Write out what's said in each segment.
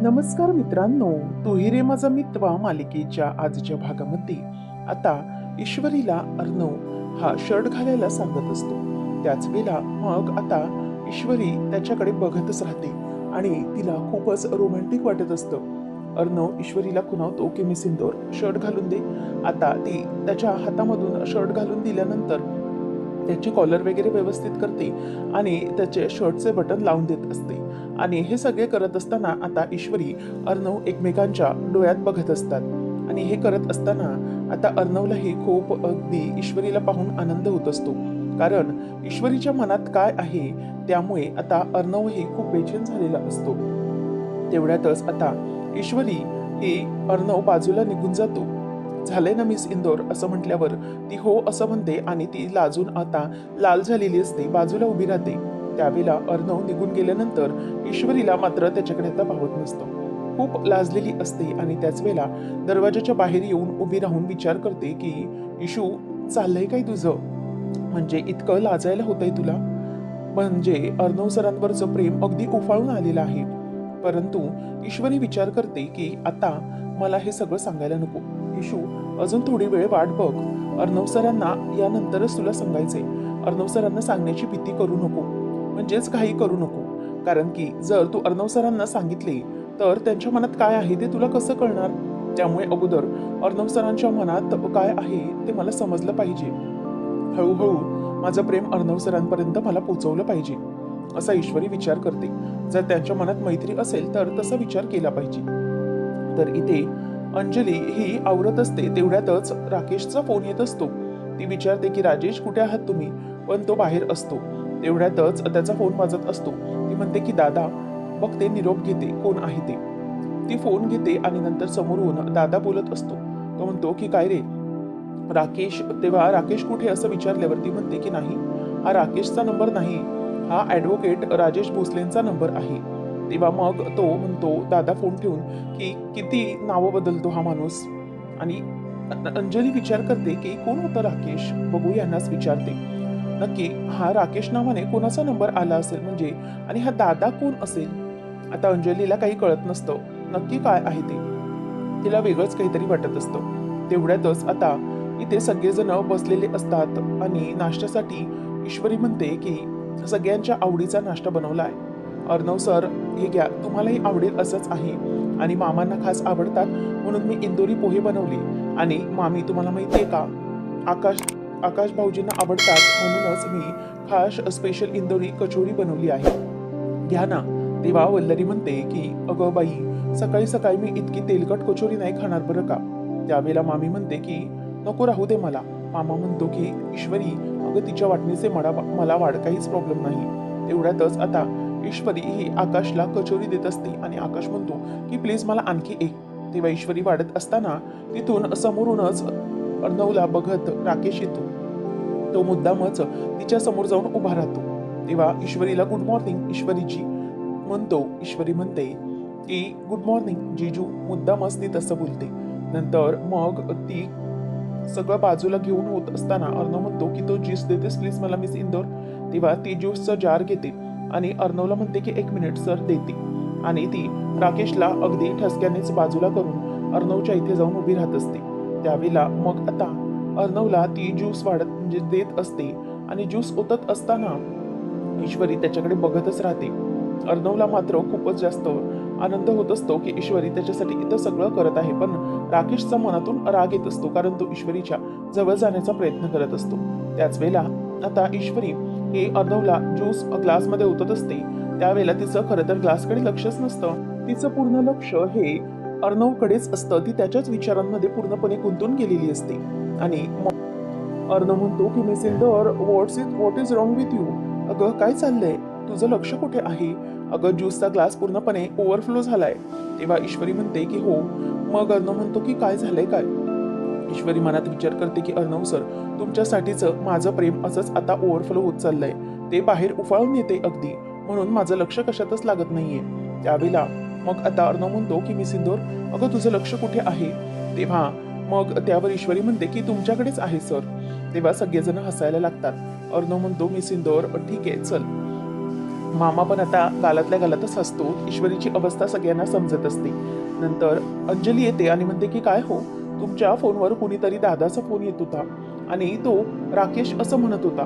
नमस्कार मित्रांनो, तूही रे माझा मित्र मालिकेच्या आजच्या भागामध्ये आता ईश्वरीला अर्णव हा शर्ट घालायला सांगत असतो. त्याच वेळेला मग आता ईश्वरी त्याच्याकडे बघतच राहते आणि तिला खूपच रोमॅन्टिक वाटत असतं. अर्णव ईश्वरीला खुणावतो की मी सिंदूर शर्ट घालून दे. आता ती त्याच्या हातामधून शर्ट घालून दिल्यानंतर त्याची कॉलर वगैरे व्यवस्थित करते आणि त्याचे शर्टचे बटन लावून देत असते. आणि हे सगळे करत असताना आता ईश्वरी अर्णव एकमेकांच्या डोळ्यात बघत असतात. आणि हे करत असताना आता अर्णवलाही खूप अगदी ईश्वरीला पाहून आनंद होत असतो, कारण ईश्वरीच्या मनात काय आहे त्यामुळे आता अर्णवही खूप बेचैन झालेला असतो. तेवढ्यातच आता ईश्वरी ही अर्णव बाजूला निघून जातो. झालंय ना मिस इंदोर असं म्हटल्यावर ती हो असं म्हणते आणि ती लाजून आता लाल झालेली असते, बाजूला उभी राहते. त्यावेळेला अर्णव निघून गेल्यानंतर ईश्वरीला मात्र त्याच्याकडे आता पाहत नसतं. खूप लाजलेली असते आणि त्याच वेळेला दरवाजाच्या बाहेर येऊन उभी राहून विचार करते की इशू, चाललंय काय तुझं? म्हणजे इतकं लाजायला होतंय तुला? म्हणजे अर्णव सरांवरचं प्रेम अगदी उफाळून आलेलं आहे. परंतु ईश्वरी विचार करते की आता मला हे सगळं सांगायला नको. इशू, अजून थोडी वेळ वाट बघ. अर्णव सरांना यानंतरच तुला सांगायचंय. अर्णव सरांना सांगण्याची भीती करू नको, म्हणजेच काही करू नको. कारण की जर तू अर्णव सरांना सांगितले तर त्यांच्या मनात काय आहे ते तुला कसं कळणार? त्यामुळे अगोदर अर्णव सरांच्या मनात काय आहे ते मला समजलं पाहिजे. हळूहळू माझं प्रेम अर्णव सरांपर्यंत मला पोहोचवलं पाहिजे, असा ईश्वरी विचार करते. जर त्यांच्या मनात मैत्री असेल तर तसा विचार केला पाहिजे. तर इथे अंजली ही आवरत असते. तेवढ्यातच राकेशचा फोन येत असतो. ती विचारते की राजेश कुठे आहात तुम्ही, पण तो बाहेर असतो. तेवढ्यातच त्याचा फोन वाजत असतो. ती म्हणते की दादा, बघते निरोप घेते कोण आहे ते. ती फोन घेते आणि नंतर समोरून दादा बोलत असतो. तो म्हणतो की काय रे राकेश? तेव्हा राकेश कुठे असं विचारल्यावरती म्हणते की नाही, हा राकेशचा नंबर नाही, हा ॲडव्होकेट राजेश भोसलेंचा नंबर आहे. तेव्हा मग तो म्हणतो दादा फोन ठेवून की किती नावं बदलतो हा माणूस. आणि अंजली विचार करते की कोण होतं राकेश, बघू यांनाच विचारते. नक्की हा राकेश नावाने कोणाचा नंबर आला असेल म्हणजे, आणि हा दादा कोण असेल? आता अंजलीला काही कळत नसतं नक्की काय आहे ते. तिला वेगळंच काहीतरी वाटत असतं. तेवढ्यातच आता इथे सगळेजण बसलेले असतात आणि नाश्त्यासाठी ईश्वरी म्हणते की सगळ्यांच्या आवडीचा नाश्ता बनवला आहे. अर्णव सर, हे घ्या, तुम्हालाही आवडेल असंच आहे. आणि मामांना खास आवडतात म्हणून मी इंदोरी पोहे बनवले. आणि मामी, तुम्हाला माहिती आहे का, आकाश आकाश भाऊजींना आवडतात म्हणूनच मी खास स्पेशल इंदोरी कचोरी बनवली आहे. घ्या ना. तेव्हा वल्लरी म्हणते की अगं बाई, सकाळी सकाळी मी इतकी तेलकट कचोरी नाही खाणार बरं का. त्यावेळेला मामी म्हणते की नको, राहू दे मला. मामा म्हणतो की ईश्वरी, अगं तिच्या वाटणीचे मला वाढ, काहीच प्रॉब्लेम नाही. तेवढ्यातच आता ईश्वरी ही आकाशला कचोरी देत असते आणि आकाश म्हणतो की प्लीज मला आणखी एक. तेव्हा ईश्वरी वाढत असताना तिथून समोरूनच अर्णवला बघत राकेश येतो. तो मुद्दामच तिच्या समोर जाऊन उभा राहतो. तेव्हा ईश्वरीला गुड मॉर्निंग ईश्वरीची म्हणतो. ईश्वरी म्हणते की गुड मॉर्निंग जीजू. मुद्दामच ती तसं बोलते. नंतर मग ती सगळं बाजूला घेऊन होत असताना अर्णव म्हणतो की तो ज्यूस देतेस प्लीज मला मिस इंदोर. तेव्हा ती ज्यूसचा जार घेते आणि अर्णवला म्हणते की एक मिनिट सर, देते. आणि ती राकेशला अगदी ठसक्यानेच बाजूला करून अर्णवच्या इथे जाऊन उभी राहत असते. त्यावेळेला मग आता अर्णवला ती ज्यूस वाढत म्हणजे देत असते आणि ज्यूस ओतत असताना ईश्वरी त्याच्याकडे बघतच राहते. अर्णवला मात्र खूपच जास्त आनंद होत असतो की ईश्वरी त्याच्यासाठी इथं सगळं करत आहे. पण राकेशचा मनातून राग येत असतो, कारण तो ईश्वरीच्या जवळ जाण्याचा प्रयत्न करत असतो. त्याच वेळेला आता ईश्वरी हे अर्णवला ज्यूस ग्लासमध्ये ओतत असते. त्यावेळेला तिचं खरं तर ग्लासकडे लक्षच नसतं. तिचं पूर्ण लक्ष हे अर्णवकडेच असतं. ती त्याच्याच विचारांमध्ये पूर्णपणे गुंतून गेलेली असते. आणि अर्णव म्हणतो की miss Indore, what is wrong with you? अगं काय चाललंय, तुझं लक्ष कुठे आहे? अगं ज्यूसचा ग्लास पूर्णपणे ओव्हरफ्लो झालाय. तेव्हा ईश्वरी म्हणते की हो. मग अर्णव म्हणतो की काय झालंय काय? ईश्वरी मनात विचार करते की अर्णव सर, तुमच्यासाठीचं माझं प्रेम असंच आता ओव्हरफ्लो होत चाललंय. ते बाहेर उफाळून येते अगदी, म्हणून माझं लक्ष कशातच लागत नाहीये. त्यावेळेला मग आता अर्णव म्हणतो की मिस इंदोर, अगं तुझं लक्ष कुठे आहे? तेव्हा मग त्यावर ईश्वरी म्हणते की तुमच्याकडेच आहे सर. तेव्हा सगळेजण हसायला लागतात. अर्णव म्हणतो मिस इंदोर, ठीक आहे चल. मामा पण आता गालातल्या गालातच हसतो. ईश्वरीची अवस्था सगळ्यांना समजत असते. नंतर अंजली येते आणि म्हणते की काय हो, तुमच्या फोनवर कुणीतरी दादाचा फोन येत होता आणि तो राकेश असं म्हणत होता.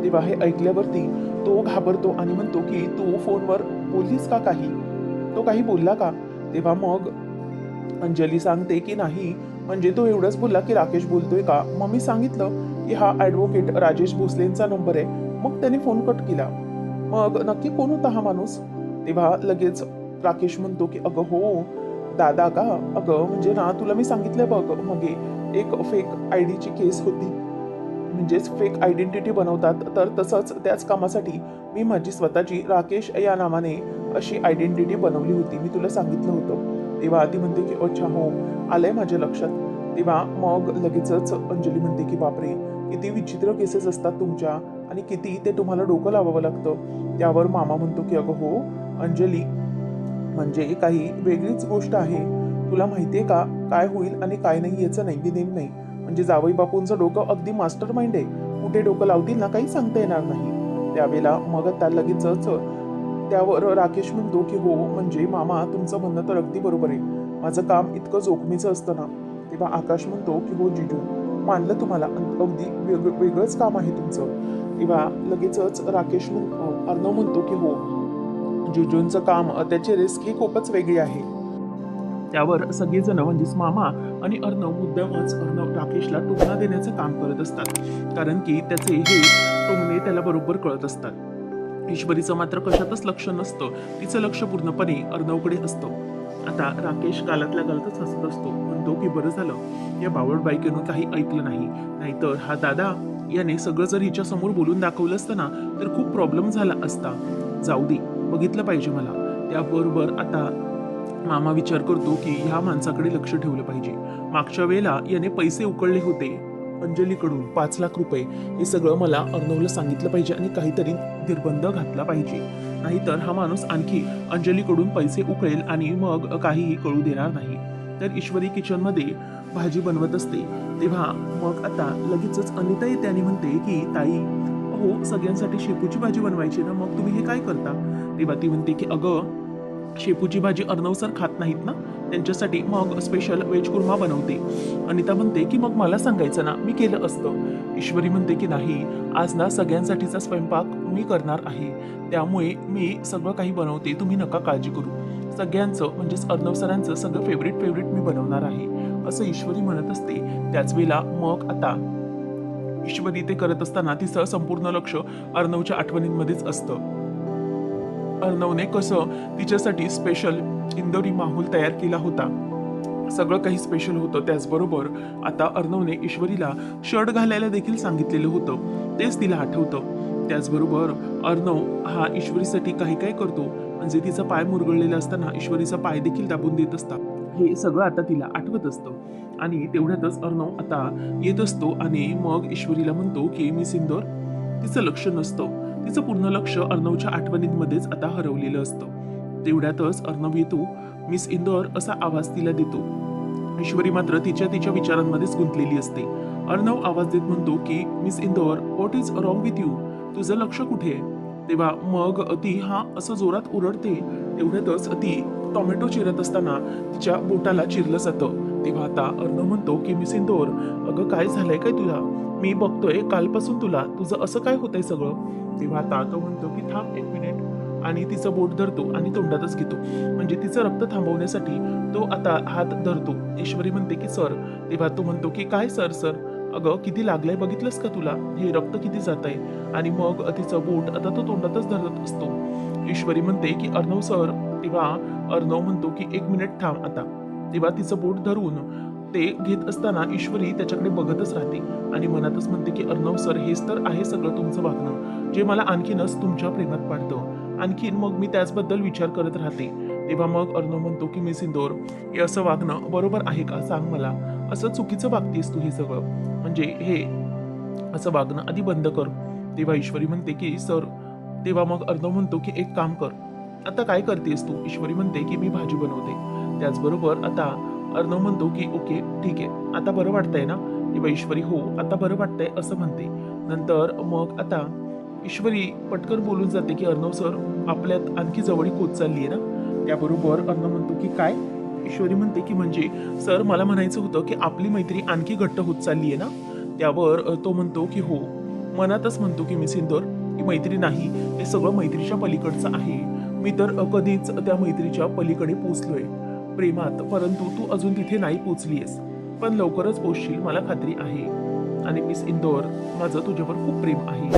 तेव्हा हे ऐकल्यावरती तो घाबरतो आणि म्हणतो की तू फोनवर बोललीस का काही? तो काही बोलला का? तेव्हा मग अंजली सांगते की नाही, म्हणजे तो एवढंच बोलला की राकेश बोलतोय का? मग मी सांगितलं की हा ॲडव्होकेट राजेश भोसलेंचा नंबर आहे. मग त्याने फोन कट केला. मग नक्की कोण होता हा माणूस? तेव्हा लगेच राकेश म्हणतो की अगं हो, दादा का? अगं म्हणजे ना तुला मी सांगितलं बघ मागे एक फेक आयडीची केस होती. म्हणजेच फेक आयडेंटिटी बनवतात, तर तसंच त्याच कामासाठी मी माझी स्वतःची राकेश या नावाने अशी आयडेंटिटी बनवली होती. मी तुला सांगितलं होतं. तेव्हा ती म्हणते की अच्छा हो, आलंय माझ्या लक्षात. तेव्हा मग लगेचच अंजली म्हणते की बापरे, किती विचित्र केसेस असतात तुमच्या आणि किती ते तुम्हाला डोकं लावावं लागतं. त्यावर मामा म्हणतो की अगं हो अंजली, म्हणजे काही वेगळीच गोष्ट आहे. तुला माहितीये का काय होईल आणि काय नाही याचं नेम नाही. म्हणजे जावई बापूंचं डोकं अगदी मास्टर माइंड आहे. कुठे डोकं लावतील ना काही सांगता येणार नाही. त्यावेळेला मग त्या लगेचच त्यावर राकेश म्हणतो की हो म्हणजे मामा तुमचं म्हणणं तर अगदी बरोबर आहे. माझं काम इतकं जोखमीचं असतं ना. तेव्हा आकाश म्हणतो की हो जीजू, मानलं तुम्हाला, अगदी वेगळंच काम आहे तुमचं. तेव्हा लगेचच अर्णव म्हणतो की हो, जिजूंचं काम, त्याची रिस्क ही खूपच वेगळी आहे. त्यावर सगळेजण म्हणजेच मामा आणि अर्णव राकेशला टोमणा देण्याचं काम करत असतात. कारण की त्याचे हे टोमणे त्याला बरोबर कळत असतात. ईश्वरीचं मात्र कशातच लक्ष नसतं. तिचं लक्ष पूर्णपणे अर्णवकडे असतं. आता राकेश गालातल्या गालातच हसत असतो. म्हणतो की बरं झालं या बावळ बायकेनं काही ऐकलं नाही, नाहीतर हा दादा याने सगळं जर हिच्या समोर बोलून दाखवलं असतं ना, तर खूप प्रॉब्लेम झाला असता. जाऊ दे, बघितलं पाहिजे मला. त्याबरोबर आता मामा विचार करतो की ह्या माणसाकडे लक्ष ठेवलं पाहिजे. मागच्या वेळेला याने पैसे उकळले होते अंजलीकडून 5 लाख रुपये. हे सगळं मला अर्णवला सांगितलं पाहिजे आणि काहीतरी निर्बंध घातला पाहिजे. नाहीतर हा माणूस आणखी अंजलीकडून पैसे उकळेल आणि मग काहीही कळू देणार नाही. तर ईश्वरी किचनमध्ये भाजी बनवत असते. तेव्हा मग आता लगेचच अनिता येते आणि म्हणते की ताई, हो सगळ्यांसाठी शेपूची भाजी बनवायची ना, मग तुम्ही हे काय करता? तेव्हा ती म्हणते की अगं, शेपूची भाजी अर्णव सर खात नाहीत ना, त्यांच्यासाठी मग स्पेशल व्हेज कुर्मा बनवते. अनिता म्हणते की मग मला सांगायचं ना, मी केलं असतं. ईश्वरी म्हणते की नाही, आज ना सगळ्यांसाठीचा स्वयंपाक मी करणार आहे, त्यामुळे मी सगळं काही बनवते, तुम्ही नका काळजी करू. सगळ्यांचं म्हणजेच अर्णव सरांचं सगळं फेवरेट मी बनवणार आहे, असं ईश्वरी म्हणत असते. त्याच वेळेला मग आता ईश्वरी ते करत असताना तिचं संपूर्ण लक्ष अर्णवच्या आठवणींमध्येच असतं. अर्णवने कसं तिच्यासाठी स्पेशल इंदोरी माहूल तयार केला होता. सगळं काही स्पेशल होतं. त्याचबरोबर आता अर्णवने ईश्वरीला शर्ट घालायला देखील सांगितलेलं होतं, तेच तिला आठवतं. त्याचबरोबर अर्णव हा ईश्वरीसाठी काही काय करतो, म्हणजे तिचा पाय मुरगळलेला असताना ईश्वरीचा पाय देखील दाबून देत असतात. हे सगळं आता तिला आठवत असतं आणि तेवढ्यातच अर्णव आता येत असतो आणि मग ईश्वरीला म्हणतो की मी सिंदूर. तिचं लक्ष नसतं. तिचं पूर्ण लक्ष अर्णवच्या आठवणींमध्येच आता हरवलेलं असतं. तेवढ्यातच अर्णव येतो. मिस इंदौर असा आवाज तिला देतो. ईश्वरी मात्र तिच्या विचारांमध्येच गुंतलेली असते. अर्णव आवाज देत म्हणतो की miss Indore, what is wrong with you? तुझं लक्ष कुठे आहे? तेव्हा मग ती हा असं जोरात ओरडते. तेवढ्यातच ती टोमॅटो चिरत असताना तिच्या बोटाला चिरलं जातं. तेव्हा आता अर्णव म्हणतो की मिस इंदौर, अगं काय झालंय काय तुला? मी बघतोय कालपासून तुझं असं काय होतंय सगळं? तेव्हा आता तो म्हणतो की थांब 1 मिनिट, आणि तिचं बोट धरतो आणि तोंडातच घेतो. म्हणजे तिचं रक्त थांबवण्यासाठी तो आता हात धरतो. ईश्वरी म्हणते की सर. तेव्हा तो म्हणतो की काय सर सर, अगं किती लागलंय बघितलंस का तुला? हे रक्त किती जात आहे? आणि मग तिचं बोट आता तो तोंडातच धरत असतो. ईश्वरी म्हणते की अर्णव सर. तेव्हा अर्णव म्हणतो की 1 मिनिट थांब आता. तेव्हा तिचं बोट धरून ते घेत असताना ईश्वरी त्याच्याकडे बघतच राहते आणि मनातच म्हणते की अर्णव सर, हेच तर आहे सगळं तुमचं वागणं, जे मला आणखीनच तुमच्या प्रेमात पाडतं. आणखीन मग मी त्याचबद्दल विचार करत राहते. तेव्हा मग अर्णव म्हणतो की मिस इंदौर, हे असं वागणं बरोबर आहे का? सांग मला. असं चुकीचं वागतेस तू हे सगळं, म्हणजे हे असं वागणं आधी बंद कर. तेव्हा ईश्वरी म्हणते की सर. तेव्हा मग अर्णव म्हणतो की एक काम कर. आता काय करतेस तू? ईश्वरी म्हणते की मी भाजी बनवते. त्याचबरोबर आता अर्णव म्हणतो की ओके ठीक आहे, आता बरं वाटतंय ना? तेव्हा ईश्वरी हो आता बरं वाटतंय असं म्हणते. नंतर मग आता ईश्वरी पटकन बोलून जाते की अर्णव सर आपल्यात आणखी जवळीक होत चालली आहे ना. त्याबरोबर अर्णव म्हणतो की काय. ईश्वरी म्हणते की म्हणजे सर मला म्हणायचं होतं की आपली मैत्री आणखी घट्ट होत चालली आहे ना. त्यावर तो म्हणतो की हो. मनातच म्हणतो की मिस इंदोर की मैत्री नाही, हे सगळं मैत्रीच्या पलीकडचं आहे. मी तर कधीच त्या मैत्रीच्या पलीकडे पोचलोय प्रेमात, परंतु तू अजून तिथे नाही पोचलीयस, पण लवकरच पोचशील मला खात्री आहे. आणि मिस इंदोर माझं तुझ्यावर खूप प्रेम आहे,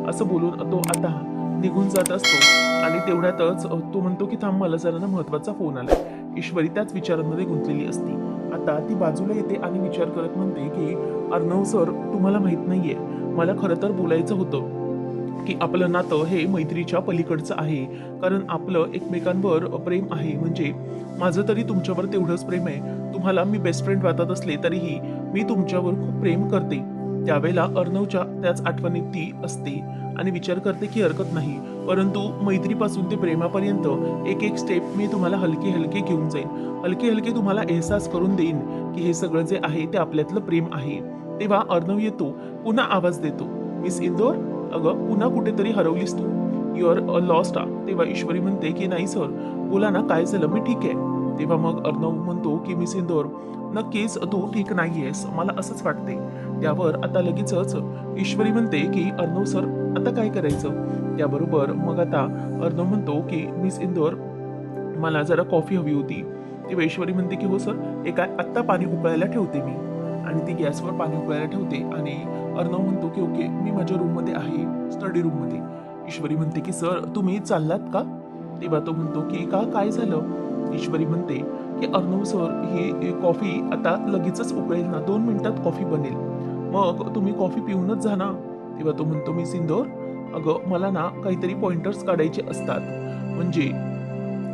असं बोलून तो आता निघून जात असतो. आणि तेवढ्यातच तो म्हणतो की थांब मला जरा ना महत्वाचा फोन आलाय. ईश्वरी त्याच विचारांमध्ये गुंतलेली असते. आता ती बाजूला येते आणि विचार करत म्हणते की अर्णव सर तुम्हाला माहित नाहीये, मला खरं तर बोलायचं होतं की आपलं नातं हे मैत्रीच्या पलीकडचं आहे. कारण आपलं एकमेकांवर प्रेम आहे. म्हणजे माझं तरी तुमच्यावर तेवढंच प्रेम आहे. तुम्हाला मी बेस्ट फ्रेंड वाटत असले तरीही मी तुमच्यावर खूप प्रेम करते. त्यावेळेला अर्णवच्या त्याच आठवणीत ती असते आणि विचार करते की हरकत नाही, परंतु मैत्रीपासून ते प्रेमापर्यंत एक एक स्टेप मी तुम्हाला हलके हलके घेऊन जाईन. हलके हलके तुम्हाला एहसास करून देईन की हे सगळं जे आहे ते आपल्यातलं प्रेम आहे. तेव्हा अर्णव येतो, पुन्हा आवाज देतो, मिस इंदोर अगं पुन्हा कुठेतरी हरवलीस तू, यू आर लॉस्ट आ. तेव्हा ईश्वरी म्हणते की नाही सर, बोला ना काय झालं, मी ठीक आहे. तेव्हा मग अर्णव म्हणतो की मिस इंदोर नक्कीच तू ठीक नाहीयेस, मला असंच वाटते. त्यावर आता लगेचच ईश्वरी म्हणते की अर्णव सर आता काय करायचं. त्याबरोबर मग आता अर्णव म्हणतो की मिस इंदोर मला जरा कॉफी हवी होती. तेव्हा ईश्वरी म्हणते की हो सर, हे काय आत्ता पाणी उकळायला ठेवते मी. आणि ती गॅसवर पाणी उकळायला ठेवते आणि अर्णव म्हणतो की ओके मी माझ्या रूममध्ये आहे, स्टडी रूममध्ये. ईश्वरी म्हणते की सर तुम्ही चाललात का. तेव्हा तो म्हणतो की का काय झालं. ईश्वरी म्हणते की अर्णव सर ही कॉफी आता लगेचच उकळेल ना, 2 मिनिटात कॉफी बनेल, मग तुम्ही कॉफी पिऊनच जा ना. तेव्हा तो म्हणतो मी सिंदोर अगं मला ना काहीतरी पॉइंटर्स काढायचे असतात, म्हणजे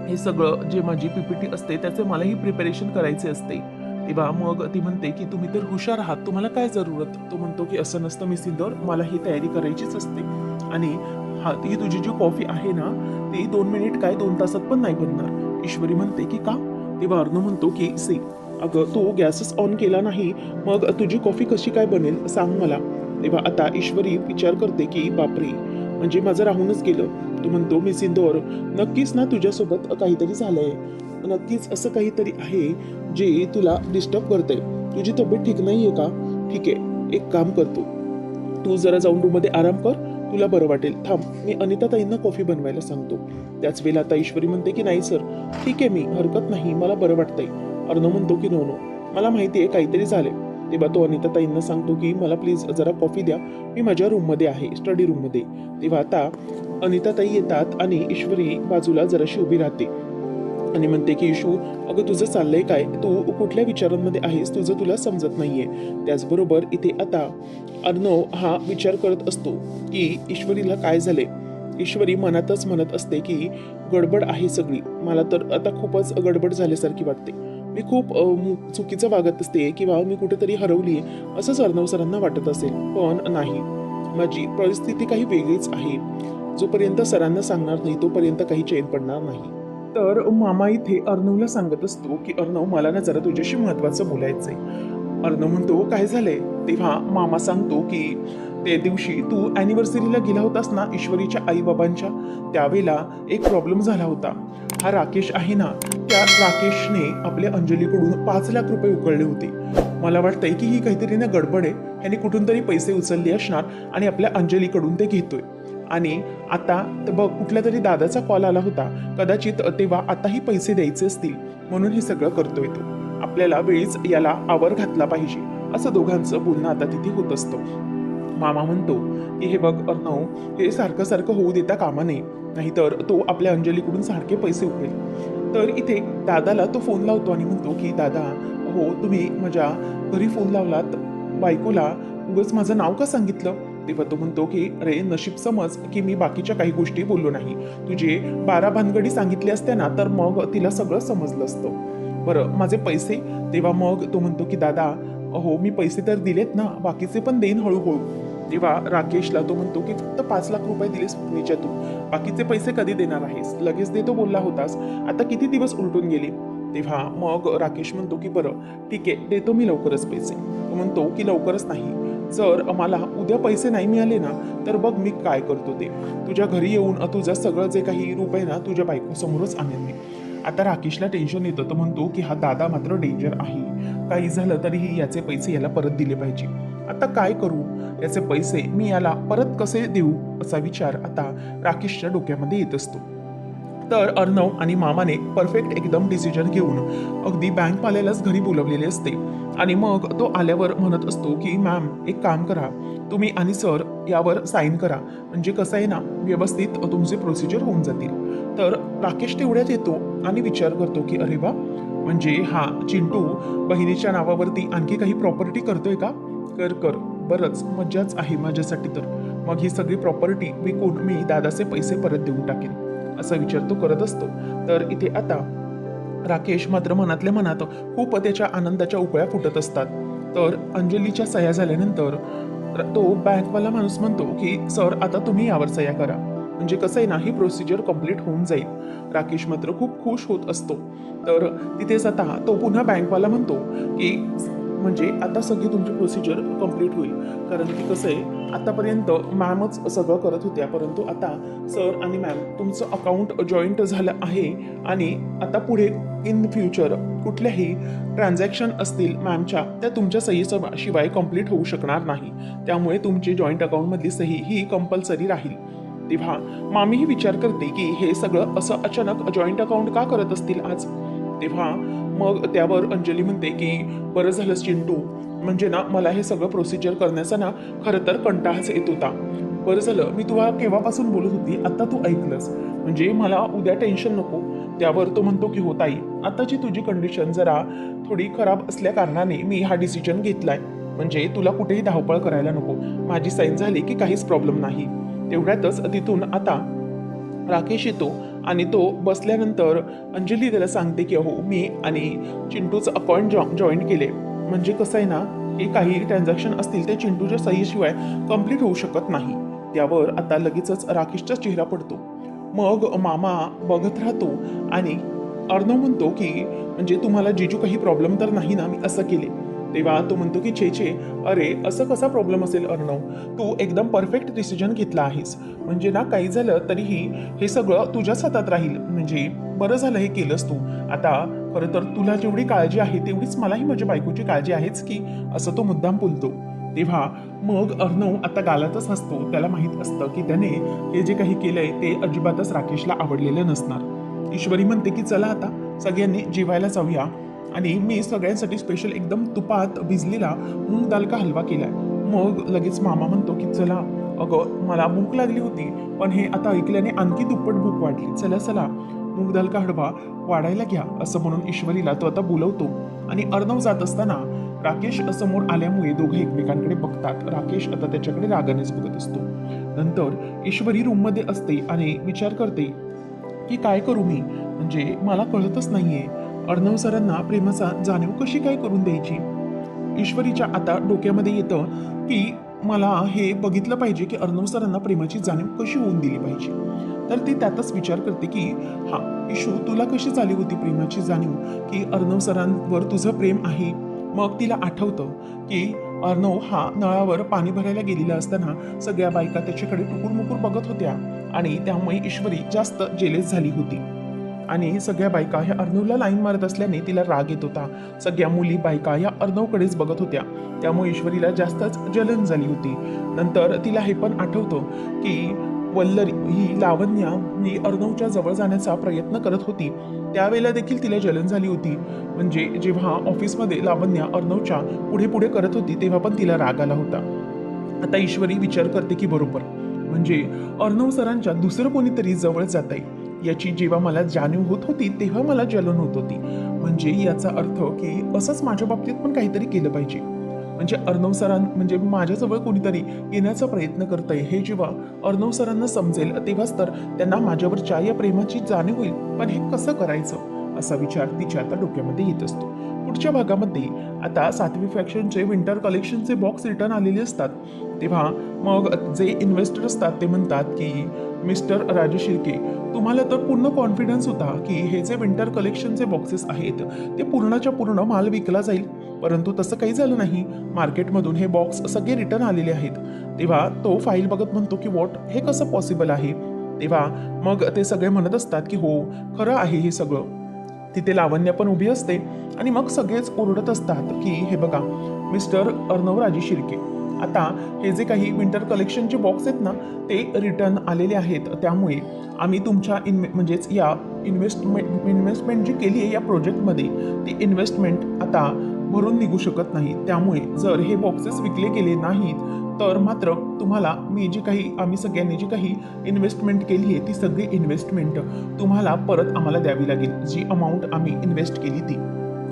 हे सगळं जे माझी पीपीटी असते त्याचे मलाही प्रिपरेशन करायचे असते. तेव्हा मग ती म्हणते की तुम्ही तर हुशार आहात, तुम्हाला काय जरूरत. तो म्हणतो की असं नसतं मिस इंदोर, मला ही तयारी करायचीच असते. आणि हा ही तुझी जी कॉफी आहे ना ती 2 मिनिट काय 2 तासात पण नाही बनणार. ईश्वरी म्हणते की का. तेव्हा अर्णव म्हणतो की सी अगं तू गॅसच ऑन केला नाही, मग तुझी कॉफी कशी काय बनेल सांग मला. तेव्हा आता ईश्वरी विचार करते की बापरे, म्हणजे माझं राहूनच गेलं. तो म्हणतो मिस इंदोर नक्कीच ना तुझ्यासोबत काहीतरी झालंय, नक्कीच असं काहीतरी आहे जे तुला डिस्टर्ब करते. तुझी तब्येत ठीक नाहीये का. ठीक आहे एक काम करतो, तू जरा जाऊन रूममध्ये आराम कर, तुला बरं वाटेल. थांब मी अनिता ताईंना कॉफी बनवायला सांगतो. त्याच वेळेला आता ईश्वरी म्हणते की नाही सर ठीक आहे, मी हरकत नाही, मला बरं वाटतंय. अर्णव म्हणतो की नो नो, मला माहिती आहे काहीतरी झाले. तेव्हा तो अनिता ताईंना सांगतो की मला प्लीज जरा कॉफी द्या, मी माझ्या रूममध्ये आहे, स्टडी रूममध्ये. तेव्हा आता अनिता ताई येतात आणि ईश्वरी बाजूला जराशी उभी राहते आणि म्हणते की इशू अगं तुझं चाललंय काय, तू कुठल्या विचारांमध्ये आहेस, तुझं तुला समजत नाहीये. त्याचबरोबर इथे आता अर्णव हा विचार करत असतो की ईश्वरीला काय झाले. ईश्वरी मनातच म्हणत असते की गडबड आहे सगळी, मला तर आता खूपच गडबड झाल्यासारखी वाटते, मी खूप चुकीचं वागत असते किंवा मी कुठेतरी हरवली असंच अर्णव सरांना वाटत असेल. पण नाही, माझी परिस्थिती काही वेगळीच आहे. जोपर्यंत सरांना सांगणार नाही तोपर्यंत काही चैन पडणार नाही. तर मामा इथे अर्णवला सांगत असतो की अर्णव मला ना जरा तुझ्याशी महत्वाचं बोलायचंय. अर्णव म्हणतो काय झालंय. तेव्हा मामा सांगतो की त्या दिवशी तू अॅनिव्हर्सरीला गेला होतास ना ईश्वरीच्या आई बाबांच्या, त्यावेळेला एक प्रॉब्लेम झाला होता. हा राकेश आहे ना, त्या राकेशने आपल्या अंजलीकडून 5 लाख रुपये उकळले होते. मला वाटतंय की ही काहीतरी ना गडबड आहे, ह्याने कुठून तरी पैसे उचलले असणार आणि आपल्या अंजलीकडून ते घेतोय. आणि आता बघ कुठल्या तरी दादाचा कॉल आला होता, कदाचित तेव्हा आताही पैसे द्यायचे असतील म्हणून हे सगळं करतोय तो. आपल्याला वेळीच याला आवर घातला पाहिजे, असं दोघांचं बोलणं आता तिथे होत असतं. मामा म्हणतो की हे बघ अर्णव, हे सारखं सारखं होऊ देता कामा नये, नाहीतर तो आपल्या अंजलीकडून सारखे पैसे उकळेल. तर इथे दादाला तो फोन लावतो आणि म्हणतो की दादा हो तुम्ही माझ्या घरी फोन लावलात, बायकोला उगाच माझं नाव का सांगितलं. तेव्हा तो म्हणतो की अरे नशीब समज की मी बाकीच्या काही गोष्टी बोललो नाही, तुझे 12 भानगडी सांगितले असत्या ना तर मग तिला सगळं समजलं असतं. बरं माझे पैसे. तेव्हा मग तो म्हणतो की दादा हो मी पैसे तर दिलेत ना, बाकीचे पण देईन हळूहळू. तेव्हा राकेशला तो म्हणतो की फक्त 5 लाख रुपये दिलेस तू, बाकीचे पैसे कधी देणार आहेस, लगेच देतो बोलला होतास, आता किती दिवस उलटून गेले. तेव्हा मग राकेश म्हणतो की बरं ठीक आहे देतो मी लवकरच पैसे. तो म्हणतो की लवकरच नाही, जर मला उद्या पैसे नाही मिळाले ना तर बघ मी काय करतो ते. तुझ्या घरी येऊन तुझं सगळं जे काही रूप आहे ना तुझ्या बायकोसमोरच आणेन मी. आता राकेशला टेन्शन येतं, तर म्हणतो की हा दादा मात्र डेंजर आहे, काही झालं तरीही याचे पैसे याला परत दिले पाहिजे. आता काय करू, याचे पैसे मी याला परत कसे देऊ, असा विचार आता राकेशच्या डोक्यामध्ये येत असतो. तर अर्णव आणि मामाने परफेक्ट एकदम डिसिजन घेऊन अगदी बँकवाल्यालाच घरी बोलवलेले असते आणि मग तो आल्यावर म्हणत असतो की मॅम एक काम करा, तुम्ही आणि सर यावर साईन करा, म्हणजे कसं आहे ना व्यवस्थित तुमचे प्रोसिजर होऊन जातील. तर राकेश तेवढ्यात येतो आणि विचार करतो की अरे वा, म्हणजे हा चिंटू बहिणीच्या नावावरती आणखी काही प्रॉपर्टी करतोय का? कर कर, बरंच मज्जाच आहे माझ्यासाठी. तर मग ही सगळी प्रॉपर्टी विकून मी दादाचे पैसे परत देऊन टाकेन, असा विचार तो करत असतो. तर इथे आता राकेश मात्र मनातल्या मनात खूप त्याच्या आनंदाच्या उकळ्या फुटत असतात. तर अंजलीच्या सह्या झाल्यानंतर तो बँकवाला माणूस म्हणतो की सर आता तुम्ही यावर सह्या करा, म्हणजे कसं आहे ना ही प्रोसिजर कंप्लीट होऊन जाईल. राकेश मात्र खूप खुश होत असतो. तर तिथेच आता तो पुन्हा बँकवाला म्हणतो की म्हणजे आता सगळी तुमची प्रोसिजर कंप्लीट होईल, कारण की कसं आहे आतापर्यंत मॅमच सगळं करत होत्या, परंतु आता सर आणि मॅम तुमचं अकाउंट जॉईंट झालं आहे आणि आता पुढे इन फ्युचर कुठल्याही ट्रान्झॅक्शन असतील मॅमच्या त्या तुमच्या सहीशिवाय कंप्लीट होऊ शकणार नाही, त्यामुळे तुमची जॉईंट अकाउंटमधली सही ही कंपल्सरी राहील. तेव्हा मामीही विचार करते की हे सगळं असं अचानक जॉईंट अकाउंट का करत असतील आज. तेव्हा मग त्यावर अंजली म्हणते की बरं झालं चिंटू, म्हणजे ना मला हे सगळं प्रोसिजर करण्याचा ना खरं तर कंटाळाच येत होता. बरं झालं मी तुला केव्हापासून बोलत होती, आता तू ऐकलंस, म्हणजे मला उद्या टेन्शन नको. त्यावर तो म्हणतो की हो ताई, आताची तुझी कंडिशन जरा थोडी खराब असल्या कारणाने मी हा डिसिजन घेतलाय, म्हणजे तुला कुठेही धावपळ करायला नको, माझी साईन झाली की काहीच प्रॉब्लेम नाही. तेवढ्यातच तिथून आता राकेश येतो आणि तो बसल्यानंतर अंजली त्याला सांगते की हो मी आणि चिंटूचं अकाउंट जॉईन केले, म्हणजे कसं आहे ना हे काही ट्रान्झॅक्शन असतील ते चिंटूच्या सहीशिवाय कंप्लीट होऊ शकत नाही. त्यावर आता लगेचच राकेशचा चेहरा पडतो. मग मामा बघत राहतो आणि अर्णव म्हणतो की म्हणजे तुम्हाला जिजू काही प्रॉब्लेम तर नाही ना मी असं केले. तेव्हा तो म्हणतो की छे छे, अरे असं कसा प्रॉब्लेम असेल अर्णव, तू एकदम परफेक्ट डिसिजन घेतला आहेस, म्हणजे ना काही झालं तरीही हे सगळं तुझ्याच हातात राहील, म्हणजे बरं झालं हे केलंस तू. आता खरं तर तुला जेवढी काळजी आहे तेवढीच मलाही माझ्या बायकोची काळजी आहेच की, असं तो मुद्दाम बोलतो. तेव्हा मग अर्णव आता गालातच हसतो, त्याला माहीत असतं की त्याने हे जे काही केलंय ते अजिबातच राकेशला आवडलेलं नसणार. ईश्वरी म्हणते की चला आता सगळ्यांनी जेवायला जाऊया, आणि मी सगळ्यांसाठी स्पेशल एकदम तुपात भिजलेला मूग दाल का हलवा केलाय. मग लगेच मामा म्हणतो की चला, अगं मला भूक लागली होती, पण हे आता ऐकल्याने आणखी दुप्पट भूक वाढली, चला चला मूग दाल का हलवा वाढायला घ्या, असं म्हणून ईश्वरीला तो आता बोलवतो. आणि अर्णव जात असताना राकेश समोर आल्यामुळे दोघे एकमेकांकडे बघतात. राकेश आता त्याच्याकडे रागानेच बघत असतो. नंतर ईश्वरी रूममध्ये असते आणि विचार करते की काय करू मी, म्हणजे मला कळतच नाहीये अर्णव सरांना प्रेमाचा जाणीव कशी काय करून द्यायची. ईश्वरीच्या आता डोक्यामध्ये येतं की मला हे बघितलं पाहिजे की अर्णव सरांना प्रेमाची जाणीव कशी होऊन दिली पाहिजे. तर ती त्यातच विचार करते की हा ईशू, तुला कशी झाली होती प्रेमाची जाणीव की अर्णव सरांवर तुझं प्रेम आहे. मग तिला आठवतं की अर्णव हा नळावर पाणी भरायला गेलेला असताना सगळ्या बायका त्याच्याकडे टुकूर बघत होत्या आणि त्यामुळे ईश्वरी जास्त जेलेस झाली होती आणि सगळ्या बायका ह्या अर्णवला लाईन मारत असल्याने तिला राग येत होता. सगळ्या मुली बायका या अर्णवकडेच बघत होत्या, त्यामुळे ईश्वरीला जास्तच जलन झाली होती. नंतर तिला हे पण आठवतं की वल्लरी ही लावण्या ही अर्णवच्या जवळ जाण्याचा प्रयत्न करत होती, त्यावेळेला देखील तिला जलन झाली होती, म्हणजे जेव्हा ऑफिसमध्ये लावण्या अर्णवच्या पुढे पुढे करत होती तेव्हा पण तिला राग आला होता. आता ईश्वरी विचार करते की बरोबर, म्हणजे अर्णव सरांच्या दुसरं कोणीतरी जवळ जात आहे याची जेव्हा मला जाणीव होत होती तेव्हा मला जलन होत होती, म्हणजे याचा अर्थ की असंच माझ्या बाबतीत पण काहीतरी केलं पाहिजे, म्हणजे अर्णव सरां म्हणजे माझ्याजवळ कोणीतरी येण्याचा प्रयत्न करतंय हे जेव्हा अर्णव सरांना समजेल तेव्हाच तर त्यांना माझ्यावरच्या या प्रेमाची जाणीव होईल, पण हे कसं करायचं असा विचार तिच्या आता डोक्यामध्ये येत असतो. पुढच्या भागामध्ये आता 7वी फॅक्शनचे विंटर कलेक्शनचे बॉक्स रिटर्न आलेले असतात. तेव्हा मग जे इन्व्हेस्टर असतात ते म्हणतात की मिस्टर राजशिर्के, तुम्हाला तर पूर्ण कॉन्फिडन्स होता की हे जे विंटर कलेक्शनचे बॉक्सेस आहेत ते पूर्णच्या पूर्ण माल विकला जाईल, परंतु तसं काही झालं नाही. मार्केटमधून हे बॉक्स सगळे रिटर्न आलेले आहेत. तेव्हा तो फाईल बघत म्हणतो की वॉट, हे कसं पॉसिबल आहे? तेव्हा मग ते सगळे म्हणत असतात की हो, खरं आहे हे सगळं. तिथे लावण्य पण उभी असते आणि मग सगळेच ओरडत असतात की हे बघा मिस्टर अर्णवराजे शिर्के, आता हे जे काही विंटर कलेक्शनचे बॉक्स आहेत ना ते रिटर्न आलेले आहेत, त्यामुळे आम्ही तुमच्या म्हणजेच या इन्व्हेस्टमेंट जी केली आहे या प्रोजेक्टमध्ये ती इन्व्हेस्टमेंट आता भरून निघू शकत नाही. त्यामुळे जर हे बॉक्सेस विकले गेले नाहीत तर मात्र तुम्हाला आम्ही सगळ्यांनी जी काही इन्व्हेस्टमेंट केली आहे ती सगळी इन्व्हेस्टमेंट तुम्हाला परत आम्हाला द्यावी लागेल, जी अमाऊंट आम्ही इन्व्हेस्ट केली ती.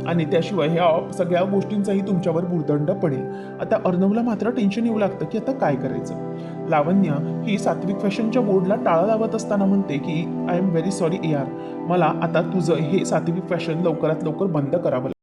आणि त्याशिवाय ह्या सगळ्या गोष्टींचाही तुमच्यावर भुर्दंड पडेल. आता अर्णवला मात्र टेन्शन येऊ लागतं की आता काय करायचं. लावण्य ही सात्विक फॅशनच्या बोर्डला टाळा लावत असताना म्हणते की आय एम व्हेरी सॉरी यार, मला आता तुझं हे सात्विक फॅशन लवकरात लवकर बंद करावं लागेल.